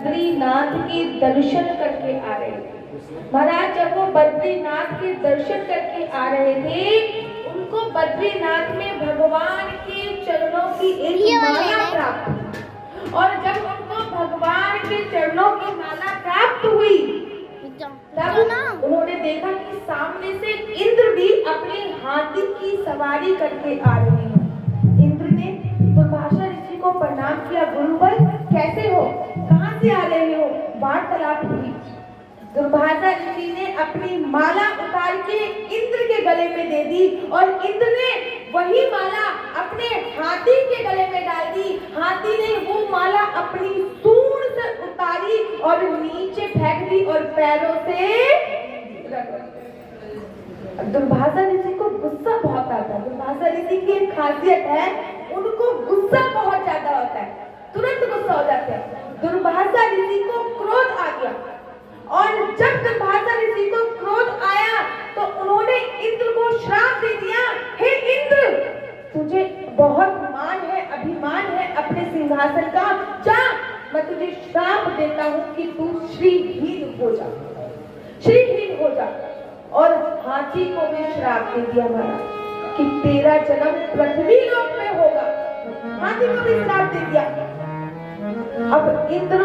बद्रीनाथ के दर्शन करके आ रहे थे। महाराज जब वो बद्रीनाथ के दर्शन करके आ रहे थे, उनको बद्रीनाथ में भगवान के चरणों की एक माला प्राप्त हुई। और जब उनको भगवान के चरणों की माला प्राप्त हुई, तब उन्होंने देखा कि सामने से इंद्र भी अपने हाथी की सवारी करके आ रहे हैं। इंद्र ने दुर्वासा ऋषि को प्रणाम किया, गुरुवर कैसे हो, कहाँ से आ रहे हो, वार्तालाप हुई। दुर्वासा ऋषि ने अपनी माला उतार के इंद्र के गले में दे दी और इंद्र ने वही माला अपने हाथी के गले में डाल दी। हाथी ने वो माला अपनी सूंड से उतारी और नीचे फेंक दी और पैरों से दुर्वासा ऋषि को गुस्सा बहुत आता है। दुर्वासा ऋषि की एक खासियत है, उनको गुस्सा बहुत ज्यादा होता है, तुरंत गुस्सा हो जाते हैं। दुर्वासा ऋषि को क्रोध आ गया और जब दुर्वासा ऋषि को क्रोध आया तो उन्होंने इंद्र को श्राप दे दिया, हे इंद्र तुझे बहुत मान है, अभिमान है अपने सिंहासन का, जा मैं तुझे श्राप देता हूँ कि तू श्रीहीन हो जा, श्रीहीन हो जा। और हाथी को भी श्राप दे दिया महाराज कि तेरा जन्म पृथ्वी लोक में होगा। हाथी को भी श्राप दे दिया। अब इंद्र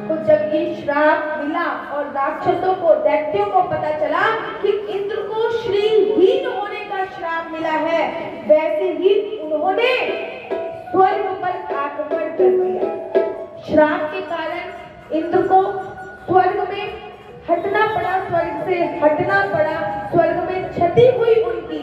को जब ये श्राप मिला और राक्षसों को, दैत्यों को पता चला कि इंद्र को श्रीहीन होने का श्राप मिला है, वैसे ही उन्होंने स्वर्ग पर आक्रमण कर दिया। श्राप के कारण इंद्र को स्वर्ग में हटना पड़ा, स्वर्ग से हटना पड़ा, स्वर्ग में क्षति हुई उनकी।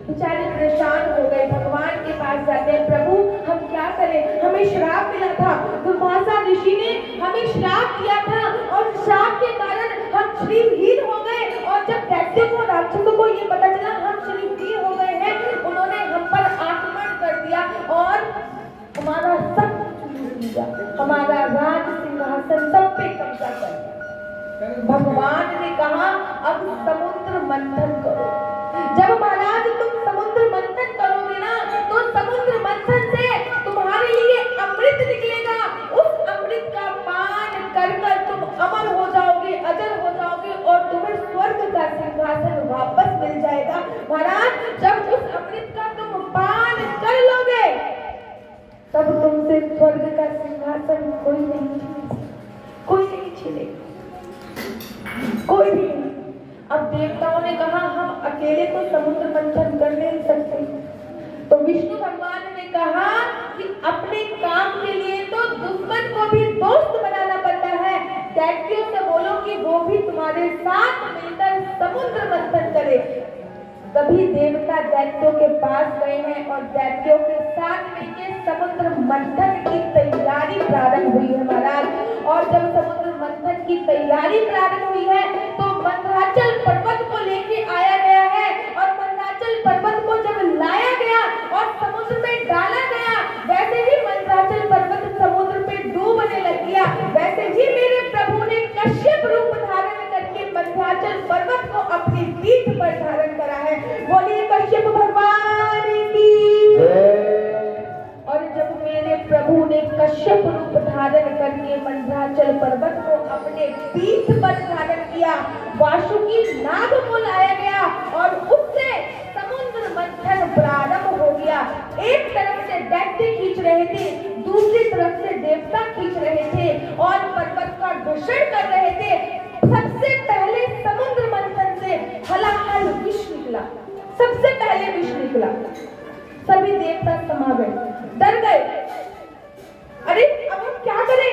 बेचारे परेशान हो गए, भगवान के पास जाते हैं, प्रभु हम क्या करें, हमें श्राप मिला था, दुर्वासा ऋषि ने हमें श्राप दिया था और श्राप के कारण हम श्रीहीन हो गए। और जब दैत्यों को, राक्षसों को ये पता चला हम श्रीहीन हो गए हैं, उन्होंने हम पर आक्रमण कर दिया और हमारा सब लूट लिया, हमारा राज सिंहासन सब पे कब्जा कर दिया। भगवान ने कहा अब समुद्र मंथन करो। जब महाराज तुम समुद्र मंथन करोगे ना, तो समुद्र मंथन से तुम्हारे लिए अमृत निकलेगा। उस अमृत का पान कर कर तुम अमर हो जाओगे, अजर हो जाओगे और तुम्हें स्वर्ग का सिंहासन वापस मिल जाएगा। महाराज जब उस अमृत का तुम पान कर लोगे, तब तुमसे स्वर्ग का सिंहासन कोई नहीं छीनेगा, कोई नहीं छीनेगा, कोई भी नहीं। अब देवताओं ने कहा हम अकेले तो समुद्र मंथन कर नहीं सकते, तो विष्णु भगवान ने कहा कि अपने काम के लिए तो दुश्मन को भी दोस्त बनाना पड़ता है। दैत्यों से बोलो कि वो भी तुम्हारे साथ मिलकर समुद्र मंथन करे। तभी देवता दैत्यों के पास गए हैं और दैत्यों के साथ मिलकर समुद्र मंथन की तैयारी प्रारंभ हुई है महाराज। और जब समुद्र मंथन की तैयारी प्रारंभ हुई है तो मंदराचल पर्वत को लेके आया गया है और मंदराचल पर्वत को जब लाया गया और समुद्र में डाला गया, वैसे ही मंदराचल पर्वत समुद्र पे डूबने लग गया। वैसे ही मेरे प्रभु ने कश्यप रूप धारण करके मंदराचल पर्वत को अपनी पीठ पर धारण करा है। बोलिए कश्यप भगवान की। और जब मेरे प्रभु ने कश्यप रूप धारण करके मंदराचल पर्वत को अपने पीठ पर धारण किया, वासुकी नाग को लाया गया और उससे समुद्र मंथन प्रारंभ हो गया। एक तरफ से दैत्य खींच रहे थे, दूसरी तरफ से देवता खींच रहे थे और पर्वत का घर्षण कर रहे थे। सबसे पहले समुद्र मंथन से हलाहल विष निकला, सबसे पहले विष निकला। सभी देवता समा गए, डर गए, अरे अब हम क्या करें,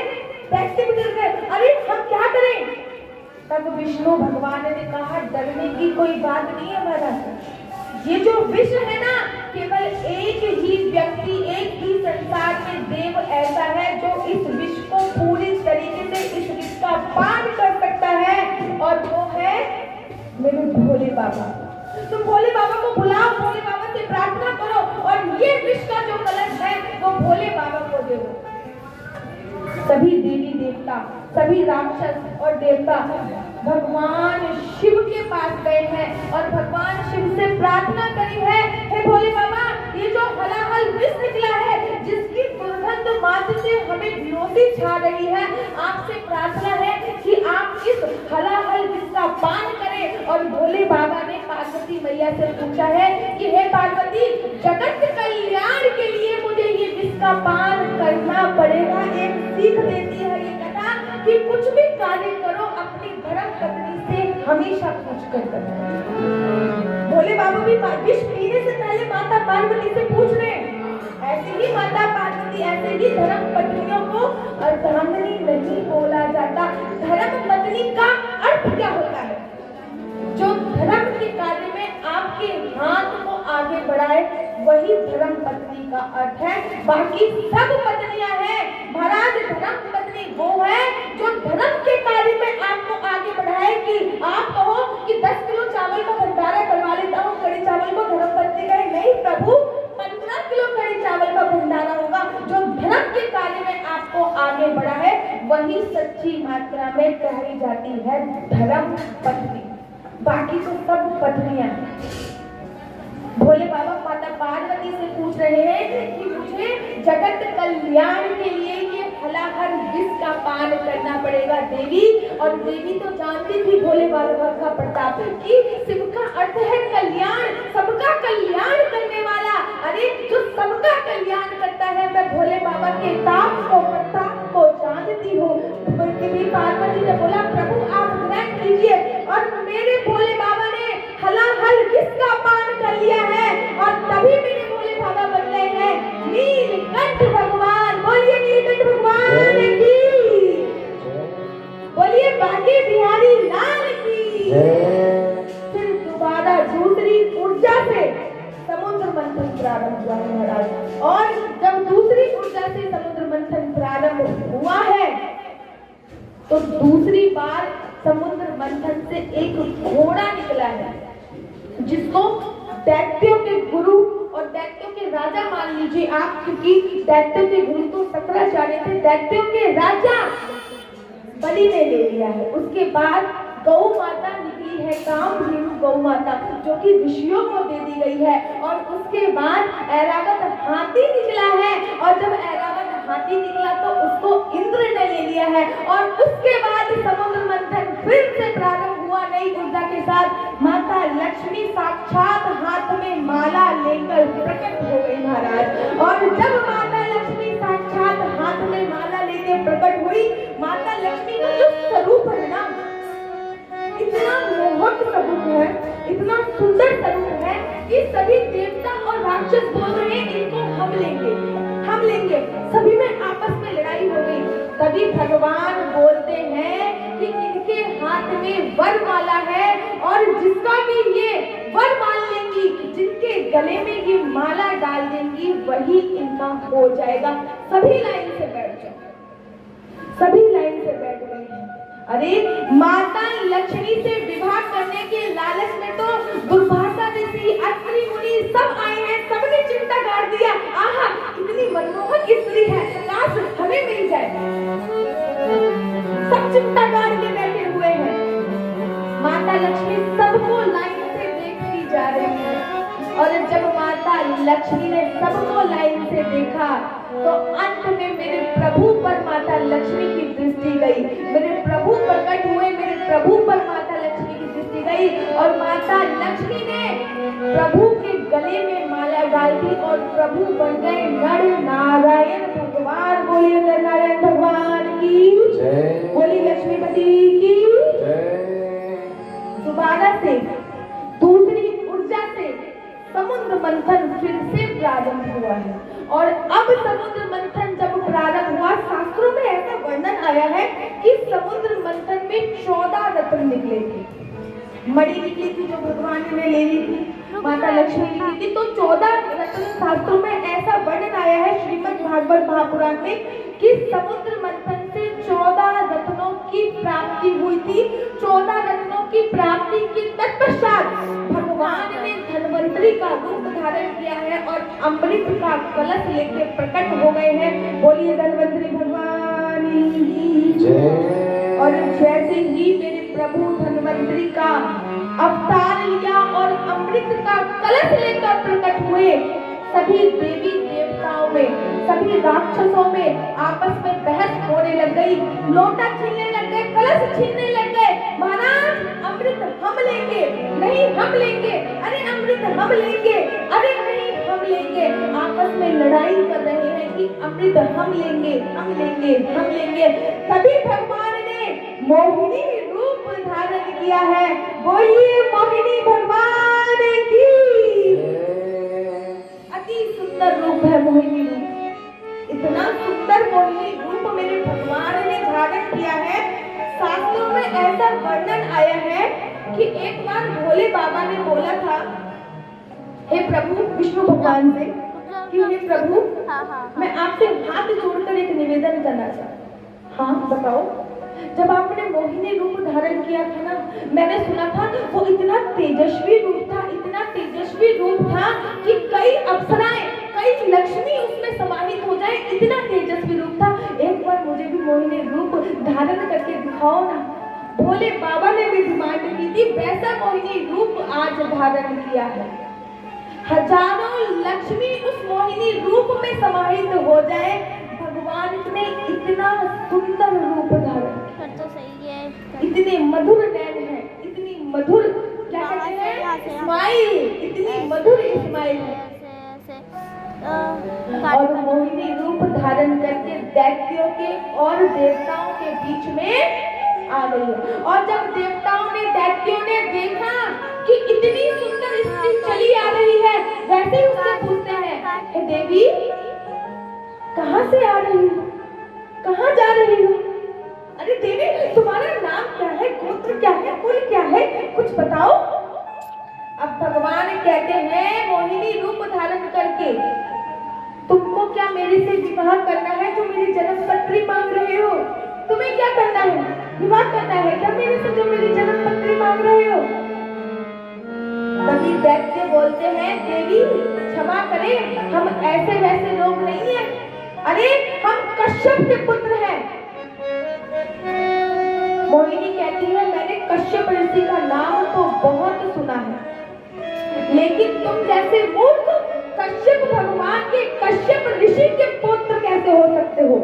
दैत्य भी डर गए, अरे हम क्या करें। तब विष्णु भगवान ने कहा डरने की कोई बात नहीं है महाराज, ये जो विष है ना, केवल एक ही व्यक्ति, एक ही संसार में देव ऐसा है जो इस विष को पूरी तरीके से, इस विष का पान कर सकता है और वो है मेरे भोले बाबा। तुम भोले बाबा को बुलाओ, भोले बाबा से प्रार्थना करो और ये विष का जो कलश है वो भोले बाबा को दे दो। सभी देवी देवता, सभी राक्षस और देवता भगवान शिव के पास गए हैं और भगवान शिव से प्रार्थना करी है, हे भोले बाबा ये जो हलाहल विष निकला है, जिसकी दुर्गंध मात्र से हमें विरोधी छा रही है, आपसे पान करे। और भोले बाबा ने पार्वती मैया से पूछा है कि हे पार्वती, जगत कल्याण के लिए मुझे ये विष का पान करना पड़ेगा। एक सीख देती है ये कथा कि कुछ भी कार्य करो अपनी धर्म पत्नी से हमेशा पूछकर करना। भोले बाबा भी विष पीने से पहले माता पार्वती से पूछ रहे हैं। ऐसे ही माता पार्वती, ऐसे ही धर्म पत्नियों को अर्धांगिनी नहीं बोला जाता। धर्म पत्नी का अर्थ क्या होता है? जो धर्म के कार्य में आपके हाथ को आगे बढ़ाए, वही धर्म पत्नी का अर्थ है। बाकी सब पत्नियां हैं, महाराज धर्म पत्नी वो है जो धर्म के कार्य में आपको आगे बढ़ाए। कि आप कहो कि 10 किलो चावल का भंडारा करवा लेता हूँ, कड़ी चावल को धर्म पत्नी कहे नहीं प्रभु, 15 किलो कड़ी चावल का भंडारा होगा। जो धर्म के कार्य में आपको आगे बढ़ा है, वही सच्ची मात्रा में कही जाती है धर्म पत्नी। बाकी तो सब पत्नियां। भोले बाबा माता पार्वती से पूछ रहे हैं कि मुझे जगत कल्याण के लिए ये हलाहल विष का पान करना पड़ेगा देवी। और देवी तो जानती थी भोले बाबा का प्रताप कि शिव का अर्थ है कल्याण, सबका कल्याण करने वाला। अरे जो सबका कल्याण करता है, मैं भोले बाबा के ताप को प्रताप को जानती हूँ। पार्वती ने बोला प्रभु आप ग्रहण कीजिए। और मेरे भोले बाबा ने हलाहल विष का पान कर लिया है और तभी मेरे भोले बाबा बन गए हैं नीलकंठ भगवान। बोलिए नीलकंठ भगवान की, बोलिए बांके बिहारी लाल की। फिर दोबारा दूसरी ऊर्जा से समुद्र मंथन प्रारंभ हुआ है महाराज। और जब दूसरी ऊर्जा से समुद्र मंथन प्रारंभ हुआ है तो दूसरी बार समुद्र मंथन से एक घोड़ा निकला है, जिसको दैत्यों के गुरु और दैत्यों के राजा मान लीजिए आप, क्योंकि दैत्यों के गुरु तो शंकराचार्य थे, दैत्यों के राजा बलि ने ले लिया है। उसके बाद गौ माता निकली है, कामधेनु गौ माता, जो कि ऋषियों को दे दी गई है। और उसके बाद ऐरावत हाथी निकला है, और जब ऐरावत हाथी निकला तो उसको इंद्र ने ले लिया है। और उसके बाद समुद्र मंथन फिर से प्रारंभ हुआ नई ऊर्जा के साथ। माता लक्ष्मी साक्षात हाथ में माला लेकर प्रकट हो गई महाराज। और जब माता लक्ष्मी साक्षात हाथ में माला लेकर प्रकट हुई, माता लक्ष्मी का जो स्वरूप है ना, इतना मोहक स्वरूप है, इतना सुंदर स्वरूप है कि सभी देवता और राक्षस बोल रहे हैं इनको हम लेंगे, हम लेंगे। सभी में आपस में लड़ाई हो गई। तभी भगवान बोलते हैं कि इनके हाथ में वरमाला है, और जिसका भी ये वर मान लेंगी, जिनके गले में ये माला डाल देंगी, वही इनका हो जाएगा। सभी लाइन से बैठ जाओ, सभी लाइन से बैठ गए हैं। अरे माता लक्ष्मी से विवाह करने के लालच में तो दुर्वासा ऋषि, अत्रि मुनि सब आए हैं, सबने चिंता गाड़ दिया। आहा इतनी मनमोहक स्त्री है, काश हमें मिल जाए। सब चिंता गाड़ के बैठे हुए हैं। माता लक्ष्मी सबको लाइन से देखती जा रही है। और जब माता लक्ष्मी ने सबको लाइन से देखा तो अंत में मेरे प्रभु पर माता लक्ष्मी की दृष्टि गई। मेरे प्रभु प्रकट हुए, मेरे प्रभु पर माता लक्ष्मी की दृष्टि गई। और माता लक्ष्मी ने प्रभु के गले में माला डाल दी और प्रभु बन गए नर नारायण भगवान। बोलिए नर नारायण भगवान की जय, बोलिए लक्ष्मीपति की जय। दोबारा से दूसरी ऊर्जा से समुद्र मंथन फिर से प्रारंभ हुआ है। और अब समुद्र मंथन जब प्रारंभ हुआ, शास्त्रों में ऐसा वर्णन आया है कि समुद्र मंथन में 14 रत्न निकले थे। मणि निकली थी जो भगवान ने ले ली थी, माता लक्ष्मी निकली थी, तो 14 रत्न शास्त्रों में ऐसा वर्णन आया है श्रीमद् भागवत महापुराण में कि समुद्र मंथन से 14 रत्नों की प्राप्ति हुई थी। 14 रत्नों की प्राप्ति के तत्पश्चात भगवान ने धन्वंतरी का रूप धारण किया है और अमृत का कलश लेके प्रकट हो गए हैं। बोलिए धन्वंतरी भगवान की जय। और जैसे ही मेरे प्रभु धन्वंतरी का अवतार लिया और अमृत का कलश लेकर प्रकट हुए, सभी देवी देवताओं में, सभी राक्षसों में आपस में बहस होने लग गई, लोटा छीनने लग गए। कलश छीनने लग गए। महाराज अमृत हम लेंगे, नहीं हम लेंगे, अरे अमृत हम लेंगे, अरे नहीं हम लेंगे। आपस में लड़ाई कर रहे हैं कि अमृत हम लेंगे, हम लेंगे, हम लेंगे। तभी भगवान ने मोहिनी रूप धारण किया है। बोलिए मोहिनी भगवान की। अति सुंदर रूप है मोहिनी रूप। इतना सुंदर मोहिनी रूप मेरे भगवान ने धारण किया है। शास्त्रों में ऐसा वर्णन आया है कि एक बार भोले बाबा ने बोला था हे प्रभु, विष्णु भगवान से कि हे प्रभु, मैं आपसे हाथ जोड़कर एक निवेदन करना चाहता। हाँ बताओ। जब आपने मोहिनी रूप धारण किया था ना, मैंने सुना था वो इतना तेजस्वी रूप था, इतना तेजस्वी रूप था कि कई अप्सराएं, कई लक्ष्मी उसमें समाहित हो जाए, इतना तेजस्वी रूप था। एक बार मुझे भी मोहिनी रूप धारण करके दिखाओ ना। भोले बाबा ने भी डिमांड की थी, वैसा मोहिनी रूप आज धारण किया है। हजारों लक्ष्मी उस मोहिनी रूप में समाहित हो जाए। भगवान ने इतना सुंदर रूप धारण, तो सही है, इतने मधुर नैन है, इतनी मधुर, क्या कहते हैं, स्माइल, इतनी मधुर स्माइल है। और मोहिनी रूप धारण करके दैत्यों के और देवताओं के बीच में आ गई है। और जब देवताओं ने, दैत्यों ने देखा कि इतनी सुंदर स्त्री चली आ रही है, वैसे ही उससे पूछते हैं, हे देवी कहाँ से आ रही हो, कहाँ जा रही हो? अरे देवी तुम्हारा नाम क्या है, गोत्र क्या है, कुल क्या है, कुछ बताओ। अब भगवान कहते हैं मोहिनी रूप धारण करके, तुमको क्या मेरे से विवाह करना है जो मेरी जन्म पत्री मांग रहे हो? तुम्हें क्या करना है, विवाह करना है क्या मेरे से जो मेरी जन्म पत्री मांग रहे हो? तभी दैत्य बोलते हैं देवी क्षमा करें, हम ऐसे वैसे लोग नहीं हैं, अरे हम कश्यप के पुत्र हैं। मोहिनी कहती है मैंने कश्यप ऋषि का नाम तो बहुत सुना है, लेकिन तुम जैसे मूर्ख कश्यप भगवान के, कश्यप ऋषि के पुत्र कैसे हो सकते हो?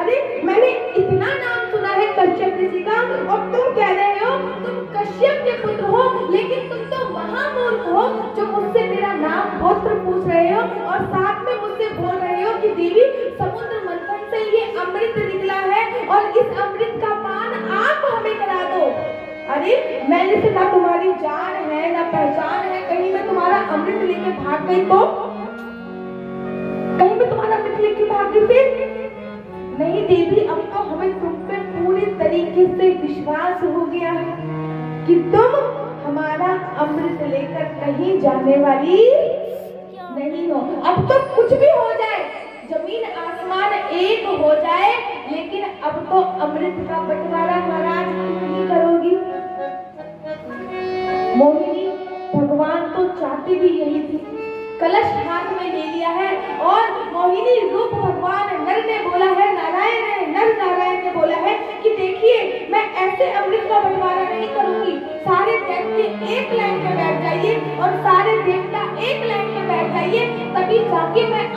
अरे मैंने इतना नाम सुना है कश्यप ऋषि का, और तुम कह रहे हो तुम कश्यप के पुत्र हो, लेकिन तुम तो महामूर्ख हो जो मुझसे मेरा नाम गोत्र पूछ रहे हो और साथ में मुझसे बोल रहे हो कि देवी समुद्र मंथन से ये अमृत निकला है और इस अमृत का पान आप हमें करा दो। अरे मैंने से ना तुम्हारी जान है ना पहचान है, कहीं मैं तुम्हारा अमृत लेके भाग गई तो, कहीं मैं तुम्हारा अमृत लेके भाग गई फिर? नहीं देवी, अब तो हमें तुम पे पूरी तरीके से विश्वास हो गया है कि तुम हमारा अमृत लेकर कहीं जाने वाली नहीं हो। अब तो कुछ भी हो जाए, जमीन आसमान एक हो जाए, लेकिन अब तो अमृत का बंटवारा महाराज तुम ही करोगी। मोहिनी भगवान तो चाहती भी यही थी, कलश हाथ में ले लिया है और मोहिनी रूप भगवान नर ने बोला है, नर नारायण ने बोला है कि देखिए मैं ऐसे अमृत का बंटवारा नहीं करूंगी, सारे दैत्य एक लाइन में बैठ जाइए और सारे देवता एक लाइन में बैठ जाइए, तभी जाके मैं